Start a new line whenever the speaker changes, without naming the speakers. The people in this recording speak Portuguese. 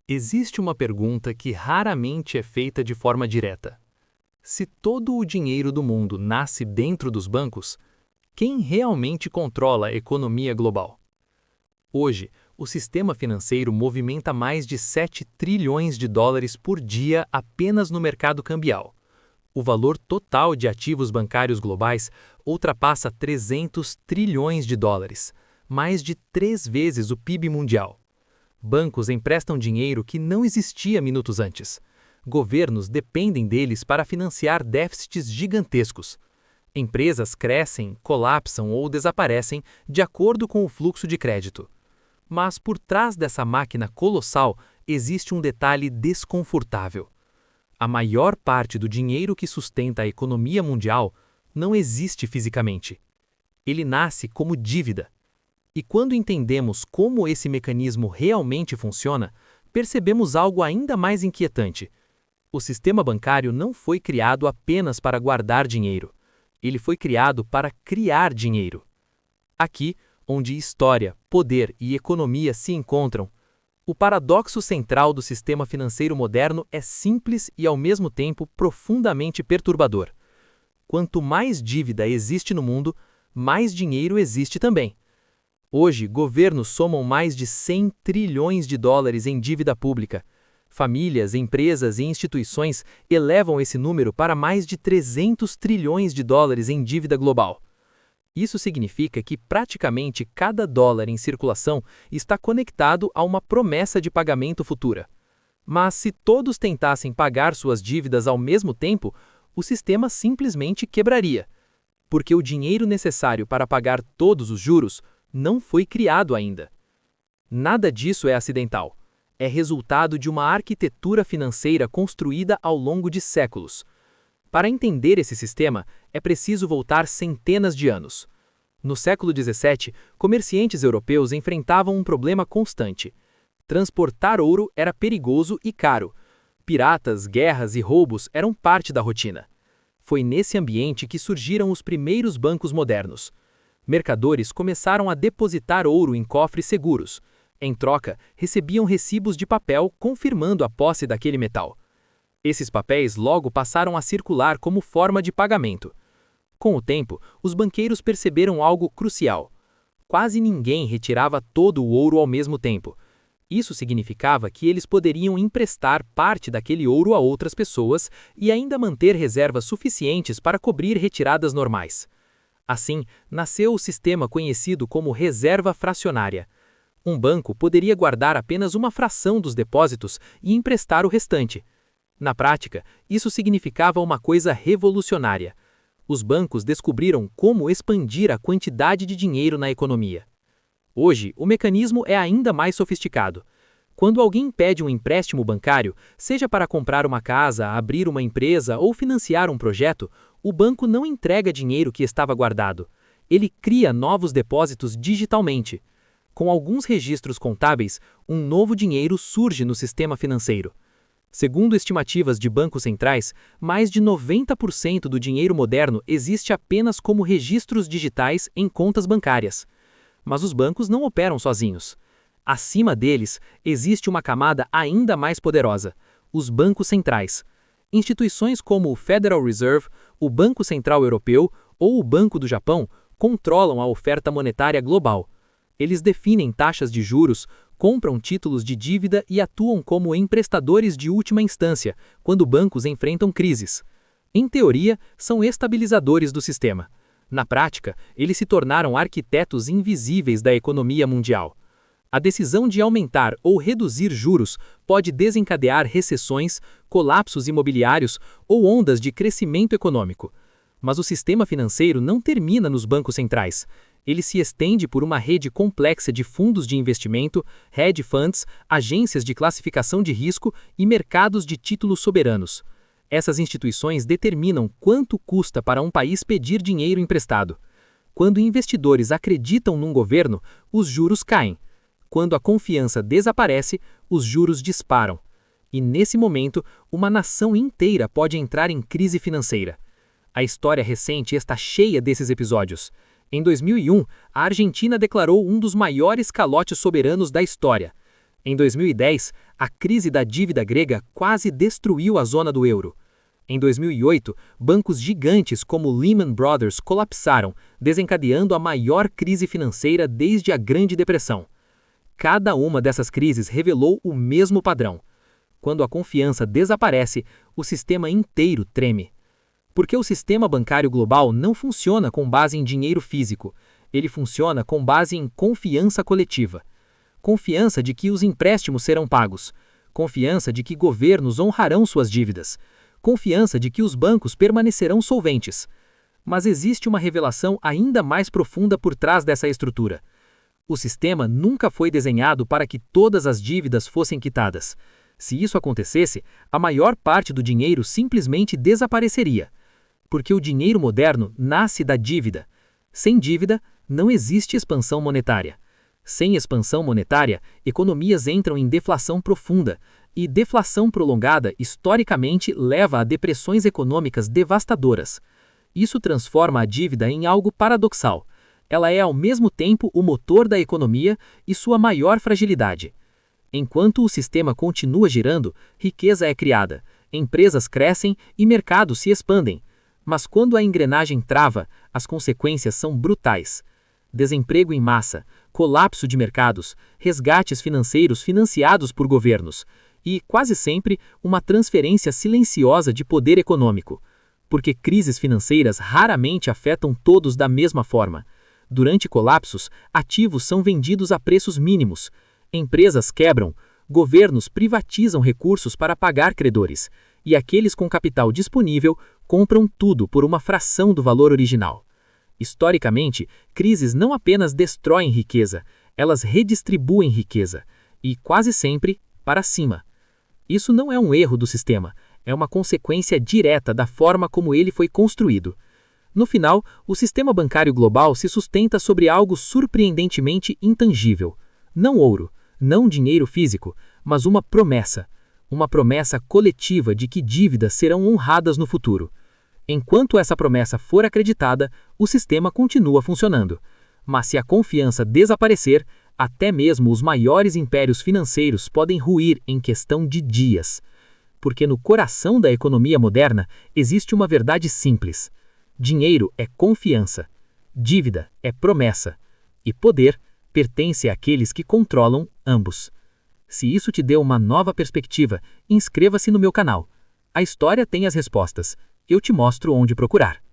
Existe uma pergunta que raramente é feita de forma direta. Se todo o dinheiro do mundo nasce dentro dos bancos, quem realmente controla a economia global? Hoje, o sistema financeiro movimenta mais de 7 trilhões de dólares por dia apenas no mercado cambial. O valor total de ativos bancários globais ultrapassa 300 trilhões de dólares, mais de 3 vezes o PIB mundial. Bancos emprestam dinheiro que não existia minutos antes. Governos dependem deles para financiar déficits gigantescos. Empresas crescem, colapsam ou desaparecem de acordo com o fluxo de crédito. Mas por trás dessa máquina colossal existe um detalhe desconfortável. A maior parte do dinheiro que sustenta a economia mundial não existe fisicamente. Ele nasce como dívida. E quando entendemos como esse mecanismo realmente funciona, percebemos algo ainda mais inquietante. O sistema bancário não foi criado apenas para guardar dinheiro. Ele foi criado para criar dinheiro. Aqui, onde história, poder e economia se encontram, o paradoxo central do sistema financeiro moderno é simples e, ao mesmo tempo, profundamente perturbador. Quanto mais dívida existe no mundo, mais dinheiro existe também. Hoje, governos somam mais de 100 trilhões de dólares em dívida pública. Famílias, empresas e instituições elevam esse número para mais de 300 trilhões de dólares em dívida global. Isso significa que praticamente cada dólar em circulação está conectado a uma promessa de pagamento futura. Mas se todos tentassem pagar suas dívidas ao mesmo tempo, o sistema simplesmente quebraria. Porque o dinheiro necessário para pagar todos os juros não foi criado ainda. Nada disso é acidental. É resultado de uma arquitetura financeira construída ao longo de séculos. Para entender esse sistema, é preciso voltar centenas de anos. No século XVII, comerciantes europeus enfrentavam um problema constante. Transportar ouro era perigoso e caro. Piratas, guerras e roubos eram parte da rotina. Foi nesse ambiente que surgiram os primeiros bancos modernos. Mercadores começaram a depositar ouro em cofres seguros. Em troca, recebiam recibos de papel confirmando a posse daquele metal. Esses papéis logo passaram a circular como forma de pagamento. Com o tempo, os banqueiros perceberam algo crucial. Quase ninguém retirava todo o ouro ao mesmo tempo. Isso significava que eles poderiam emprestar parte daquele ouro a outras pessoas e ainda manter reservas suficientes para cobrir retiradas normais. Assim, nasceu o sistema conhecido como reserva fracionária. Um banco poderia guardar apenas uma fração dos depósitos e emprestar o restante. Na prática, isso significava uma coisa revolucionária. Os bancos descobriram como expandir a quantidade de dinheiro na economia. Hoje, o mecanismo é ainda mais sofisticado. Quando alguém pede um empréstimo bancário, seja para comprar uma casa, abrir uma empresa ou financiar um projeto, o banco não entrega dinheiro que estava guardado. Ele cria novos depósitos digitalmente. Com alguns registros contábeis, um novo dinheiro surge no sistema financeiro. Segundo estimativas de bancos centrais, mais de 90% do dinheiro moderno existe apenas como registros digitais em contas bancárias. Mas os bancos não operam sozinhos. Acima deles, existe uma camada ainda mais poderosa: os bancos centrais. Instituições como o Federal Reserve, o Banco Central Europeu ou o Banco do Japão controlam a oferta monetária global. Eles definem taxas de juros, compram títulos de dívida e atuam como emprestadores de última instância quando bancos enfrentam crises. Em teoria, são estabilizadores do sistema. Na prática, eles se tornaram arquitetos invisíveis da economia mundial. A decisão de aumentar ou reduzir juros pode desencadear recessões, colapsos imobiliários ou ondas de crescimento econômico. Mas o sistema financeiro não termina nos bancos centrais. Ele se estende por uma rede complexa de fundos de investimento, hedge funds, agências de classificação de risco e mercados de títulos soberanos. Essas instituições determinam quanto custa para um país pedir dinheiro emprestado. Quando investidores acreditam num governo, os juros caem. Quando a confiança desaparece, os juros disparam. E nesse momento, uma nação inteira pode entrar em crise financeira. A história recente está cheia desses episódios. Em 2001, a Argentina declarou um dos maiores calotes soberanos da história. Em 2010, a crise da dívida grega quase destruiu a zona do euro. Em 2008, bancos gigantes como Lehman Brothers colapsaram, desencadeando a maior crise financeira desde a Grande Depressão. Cada uma dessas crises revelou o mesmo padrão. Quando a confiança desaparece, o sistema inteiro treme. Porque o sistema bancário global não funciona com base em dinheiro físico, ele funciona com base em confiança coletiva. Confiança de que os empréstimos serão pagos, confiança de que governos honrarão suas dívidas, confiança de que os bancos permanecerão solventes. Mas existe uma revelação ainda mais profunda por trás dessa estrutura. O sistema nunca foi desenhado para que todas as dívidas fossem quitadas. Se isso acontecesse, a maior parte do dinheiro simplesmente desapareceria. Porque o dinheiro moderno nasce da dívida. Sem dívida, não existe expansão monetária. Sem expansão monetária, economias entram em deflação profunda, e deflação prolongada historicamente leva a depressões econômicas devastadoras. Isso transforma a dívida em algo paradoxal. Ela é ao mesmo tempo o motor da economia e sua maior fragilidade. Enquanto o sistema continua girando, riqueza é criada, empresas crescem e mercados se expandem. Mas quando a engrenagem trava, as consequências são brutais. Desemprego em massa, colapso de mercados, resgates financeiros financiados por governos e, quase sempre, uma transferência silenciosa de poder econômico. Porque crises financeiras raramente afetam todos da mesma forma. Durante colapsos, ativos são vendidos a preços mínimos, empresas quebram, governos privatizam recursos para pagar credores, e aqueles com capital disponível compram tudo por uma fração do valor original. Historicamente, crises não apenas destroem riqueza, elas redistribuem riqueza, e quase sempre para cima. Isso não é um erro do sistema, é uma consequência direta da forma como ele foi construído. No final, o sistema bancário global se sustenta sobre algo surpreendentemente intangível. Não ouro, não dinheiro físico, mas uma promessa coletiva de que dívidas serão honradas no futuro. Enquanto essa promessa for acreditada, o sistema continua funcionando. Mas se a confiança desaparecer, até mesmo os maiores impérios financeiros podem ruir em questão de dias. Porque no coração da economia moderna existe uma verdade simples. Dinheiro é confiança, dívida é promessa, e poder pertence àqueles que controlam ambos. Se isso te deu uma nova perspectiva, inscreva-se no meu canal. A história tem as respostas. Eu te mostro onde procurar.